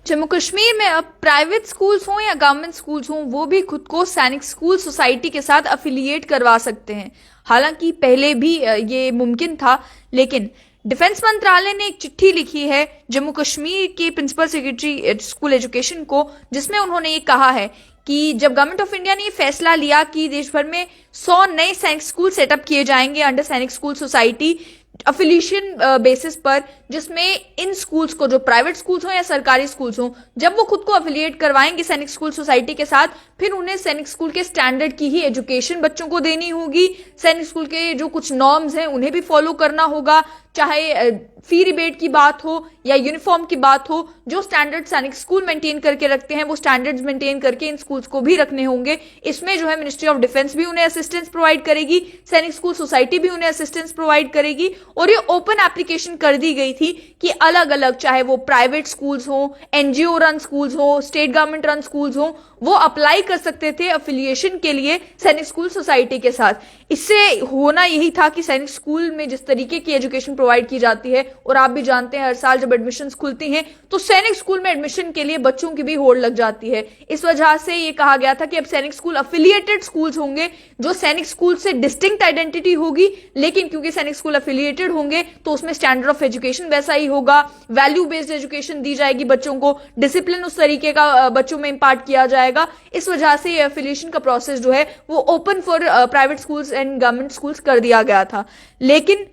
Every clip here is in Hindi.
जम्मू कश्मीर में अब प्राइवेट स्कूल्स हों या गवर्नमेंट स्कूल्स हों, वो भी खुद को सैनिक स्कूल सोसाइटी के साथ अफिलिएट करवा सकते हैं। हालांकि पहले भी ये मुमकिन था, लेकिन डिफेंस मंत्रालय ने एक चिट्ठी लिखी है जम्मू कश्मीर के प्रिंसिपल सेक्रेटरी स्कूल एजुकेशन को, जिसमें उन्होंने ये कहा है कि जब गवर्नमेंट ऑफ इंडिया ने ये फैसला लिया कि देश भर में 100 नए सैनिक स्कूल सेटअप किए जाएंगे अंडर सैनिक स्कूल सोसाइटी अफिलिएशन बेसिस पर, जिसमें इन स्कूल्स को, जो प्राइवेट स्कूल्स हो या सरकारी स्कूल्स हो, जब वो खुद को अफिलिएट करवाएंगे सैनिक स्कूल सोसाइटी के साथ, फिर उन्हें सैनिक स्कूल के स्टैंडर्ड की ही एजुकेशन बच्चों को देनी होगी। सैनिक स्कूल के जो कुछ नॉर्म्स हैं उन्हें भी फॉलो करना होगा, चाहे फी रिबेट की बात हो या यूनिफॉर्म की बात हो। जो स्टैंडर्ड सैनिक स्कूल मेंटेन करके रखते हैं वो स्टैंडर्ड्स मेंटेन करके इन स्कूल्स को भी रखने होंगे। इसमें जो है मिनिस्ट्री ऑफ डिफेंस भी उन्हें असिस्टेंस प्रोवाइड करेगी, सैनिक स्कूल सोसाइटी भी उन्हें असिस्टेंस प्रोवाइड करेगी। और ये ओपन एप्लीकेशन कर दी गई थी कि अलग अलग, चाहे वो प्राइवेट स्कूल्स हो, एनजीओ रन स्कूल्स हो, स्टेट गवर्नमेंट रन स्कूल्स हो, वो अप्लाई कर सकते थे अफिलिएशन के लिए सैनिक स्कूल सोसाइटी के साथ। इससे होना यही था कि सैनिक स्कूल में जिस तरीके की एजुकेशन प्रोवाइड की जाती है, और आप भी जानते हैं हर साल जब एडमिशन खुलती हैं तो सैनिक स्कूल में एडमिशन के लिए बच्चों की भी होड़ लग जाती है। इस वजह से ये कहा गया था कि अब सैनिक स्कूल अफिलिएटेड स्कूल्स होंगे, जो सैनिक स्कूल से डिस्टिंक्ट आइडेंटिटी होगी, लेकिन क्योंकि सैनिक स्कूल अफिलिएटेड होंगे तो उसमें स्टैंडर्ड ऑफ एजुकेशन वैसा ही होगा, वैल्यू बेस्ड एजुकेशन दी जाएगी बच्चों को, डिसिप्लिन उस तरीके का बच्चों में इंपार्ट किया जाएगा। इस वजह से ये एफिलिएशन का प्रोसेस जो है वो open for private schools and government schools कर दिया गया था। लेकिन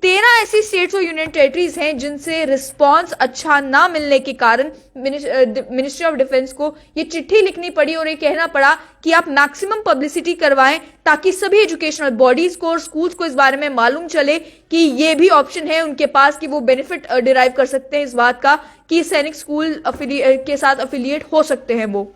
13 ऐसी स्टेट्स और यूनियन टेरिटरीज हैं जिनसे रिस्पांस अच्छा ना मिलने के कारण मिनिस्ट्री ऑफ डिफेंस को ये चिट्ठी लिखनी पड़ी और ये कहना पड़ा कि आप मैक्सिमम पब्लिसिटी करवाएं ताकि सभी एजुकेशनल बॉडीज को और स्कूल्स को इस बारे में मालूम चले कि ये भी ऑप्शन है उनके पास कि वो बेनिफिट डिराइव कर सकते हैं इस बात का कि सैनिक स्कूल के साथ अफिलिएट हो सकते हैं वो।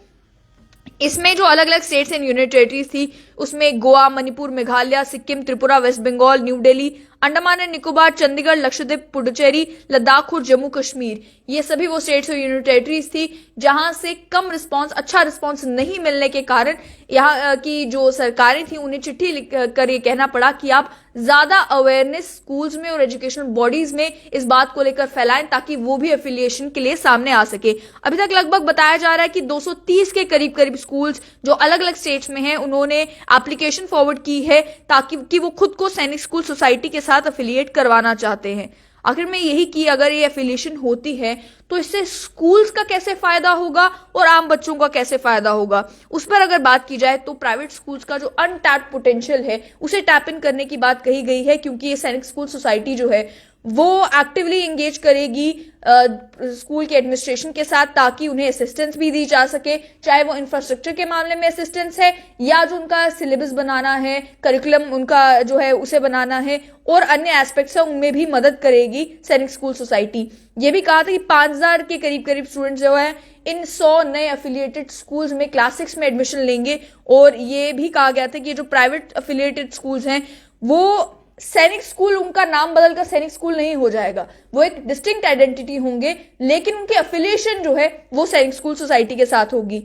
इसमें जो अलग अलग स्टेट्स एंड यूनियन टेरिटरीज थी उसमें Goa, Manipur, Meghalaya, Sikkim, Tripura, West Bengal, New Delhi, Andaman and Nicobar, Chandigarh, Lakshadweep, Puducherry, Ladakh और जम्मू कश्मीर, ये सभी वो स्टेट्स और यूनियन टेरिटरीज थी जहां से कम रिस्पांस, अच्छा रिस्पांस नहीं मिलने के कारण यहाँ की जो सरकारें थी उन्हें चिट्ठी लिख कर ये कहना पड़ा कि आप ज्यादा अवेयरनेस स्कूल्स में और एजुकेशनल बॉडीज में इस बात को लेकर फैलाएं ताकि वो भी एफिलिएशन के लिए सामने आ सके। अभी तक लगभग बताया जा रहा है कि 230 के करीब करीब स्कूल्स जो अलग अलग स्टेट्स में हैं उन्होंने एप्लीकेशन फॉरवर्ड की है ताकि कि वो खुद को सैनिक स्कूल सोसाइटी के साथ अफिलिएट करवाना चाहते हैं। आखिर में यही कि अगर ये एफिलिएशन होती है तो इससे स्कूल्स का कैसे फायदा होगा और आम बच्चों का कैसे फायदा होगा, उस पर अगर बात की जाए तो प्राइवेट स्कूल्स का जो अनटैप्ड पोटेंशियल है उसे टैप इन करने की बात कही गई है, क्योंकि ये सैनिक स्कूल सोसाइटी जो है वो एक्टिवली एंगेज करेगी स्कूल के एडमिनिस्ट्रेशन के साथ ताकि उन्हें असिस्टेंस भी दी जा सके, चाहे वो इंफ्रास्ट्रक्चर के मामले में असिस्टेंस है या जो उनका सिलेबस बनाना है, करिकुलम उनका जो है उसे बनाना है और अन्य एस्पेक्ट्स है उनमें भी मदद करेगी सैनिक स्कूल सोसाइटी। ये भी कहा था कि 5000 के करीब करीब स्टूडेंट्स जो है इन 100 नए अफिलिएटेड स्कूल्स में क्लास 6 में एडमिशन लेंगे। और ये भी कहा गया था कि जो प्राइवेट अफिलिएटेड स्कूल्स हैं वो सैनिक स्कूल, उनका नाम बदलकर सैनिक स्कूल नहीं हो जाएगा, वो एक डिस्टिंक्ट आइडेंटिटी होंगे, लेकिन उनकी अफिलिएशन जो है वो सैनिक स्कूल सोसाइटी के साथ होगी।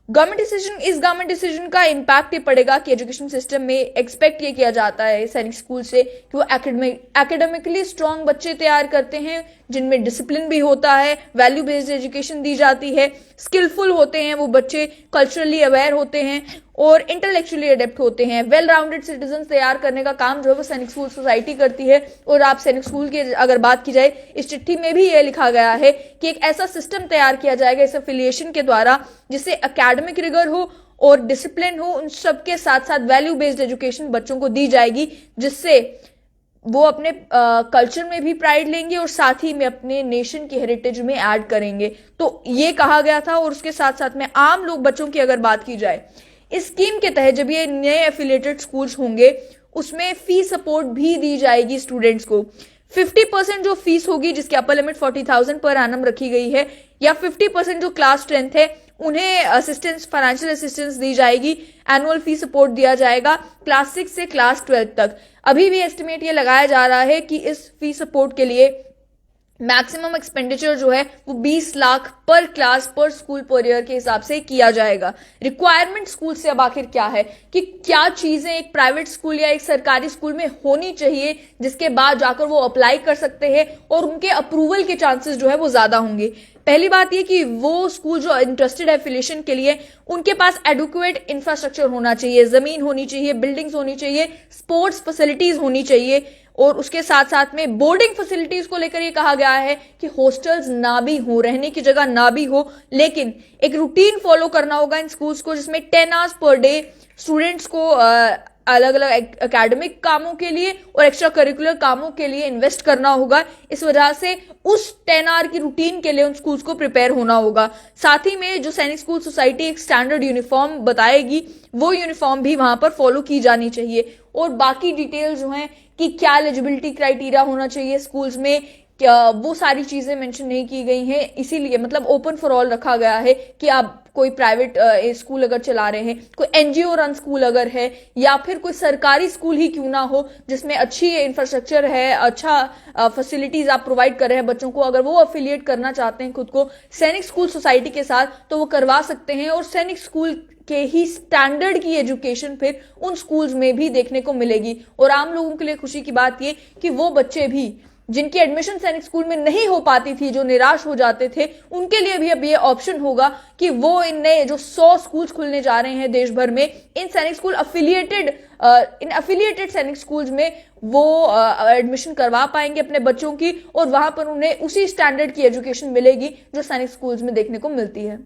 गवर्नमेंट डिसीजन का इंपैक्ट ये पड़ेगा कि एजुकेशन सिस्टम में एक्सपेक्ट ये किया जाता है सैनिक स्कूल से कि वो एकेडमिकली स्ट्रांग बच्चे तैयार करते हैं जिनमें डिसिप्लिन भी होता है, वैल्यू बेस्ड एजुकेशन दी जाती है, स्किलफुल होते हैं वो बच्चे, कल्चरली अवेयर होते हैं और इंटेलेक्चुअली एडेप्ट होते हैं। वेल राउंडेड सिटीजन तैयार करने का काम जो है वो सैनिक स्कूल सोसाइटी करती है। और आप सैनिक स्कूल की अगर बात की जाए, इस चिट्ठी में भी ये लिखा गया है कि एक ऐसा सिस्टम तैयार किया जाएगा इस एफिलिएशन के द्वारा जिससे एकेडमिक रिगर हो और डिसिप्लिन हो, उन सबके साथ साथ वैल्यू बेस्ड एजुकेशन बच्चों को दी जाएगी, जिससे वो अपने कल्चर में भी प्राइड लेंगे और साथ ही में अपने नेशन की हेरिटेज में ऐड करेंगे। तो ये कहा गया था। और उसके साथ साथ में आम लोग बच्चों की अगर बात की जाए, इस स्कीम के तहत जब ये नए एफिलिएटेड स्कूल्स होंगे उसमें फी सपोर्ट भी दी जाएगी स्टूडेंट्स को। 50% जो फीस होगी जिसकी अपर लिमिट 40,000 पर एनम रखी गई है, या 50% जो क्लास स्ट्रेंथ है उन्हें असिस्टेंस, फाइनेंशियल असिस्टेंस दी जाएगी, एनुअल फी सपोर्ट दिया जाएगा क्लास 6 से क्लास 12 तक। अभी भी एस्टिमेट ये लगाया जा रहा है कि इस फी सपोर्ट के लिए मैक्सिमम एक्सपेंडिचर जो है वो 20 लाख पर क्लास पर स्कूल पर ईयर के हिसाब से किया जाएगा। रिक्वायरमेंट स्कूल से अब आखिर क्या है कि क्या चीजें एक प्राइवेट स्कूल या एक सरकारी स्कूल में होनी चाहिए जिसके बाद जाकर वो अप्लाई कर सकते हैं और उनके अप्रूवल के चांसेस जो है वो ज्यादा होंगे। पहली बात ये कि वो स्कूल जो इंटरेस्टेड है एफिलिएशन के लिए, उनके पास एडुक्वेट इंफ्रास्ट्रक्चर होना चाहिए, जमीन होनी चाहिए, बिल्डिंग्स होनी चाहिए, स्पोर्ट्स फैसिलिटीज होनी चाहिए, और उसके साथ साथ में बोर्डिंग फैसिलिटीज को लेकर ये कहा गया है कि हॉस्टल्स ना भी हो, रहने की जगह ना भी हो, लेकिन एक रूटीन फॉलो करना होगा इन स्कूल्स को जिसमें 10 आवर्स पर डे स्टूडेंट्स को अलग अलग एकेडमिक कामों के लिए और एक्स्ट्रा करिकुलर कामों के लिए इन्वेस्ट करना होगा। इस वजह से उस 10 आवर की रूटीन के लिए उन स्कूल्स को प्रिपेयर होना होगा। साथ ही में जो सैनिक स्कूल सोसाइटी एक स्टैंडर्ड यूनिफॉर्म बताएगी, वो यूनिफॉर्म भी वहां पर फॉलो की जानी चाहिए। और बाकी डिटेल जो है कि क्या एलिजिबिलिटी क्राइटेरिया होना चाहिए स्कूल्स में, क्या वो सारी चीजें मेंशन नहीं की गई हैं, इसीलिए मतलब ओपन फॉर ऑल रखा गया है कि आप कोई प्राइवेट स्कूल अगर चला रहे हैं, कोई एनजीओ रन स्कूल अगर है, या फिर कोई सरकारी स्कूल ही क्यों ना हो जिसमें अच्छी इंफ्रास्ट्रक्चर है, अच्छा फैसिलिटीज आप प्रोवाइड कर रहे हैं बच्चों को, अगर वो अफिलिएट करना चाहते हैं खुद को सैनिक स्कूल सोसाइटी के साथ तो वो करवा सकते हैं। और सैनिक स्कूल के ही स्टैंडर्ड की एजुकेशन फिर उन स्कूल्स में भी देखने को मिलेगी। और आम लोगों के लिए खुशी की बात ये कि वो बच्चे भी जिनकी एडमिशन सैनिक स्कूल में नहीं हो पाती थी, जो निराश हो जाते थे, उनके लिए भी अब ये ऑप्शन होगा कि वो इन नए जो 100 स्कूल्स खुलने जा रहे हैं देश भर में, इन सैनिक स्कूल अफिलिएटेड सैनिक स्कूल्स में वो एडमिशन करवा पाएंगे अपने बच्चों की, और वहां पर उन्हें उसी स्टैंडर्ड की एजुकेशन मिलेगी जो सैनिक स्कूल्स में देखने को मिलती है।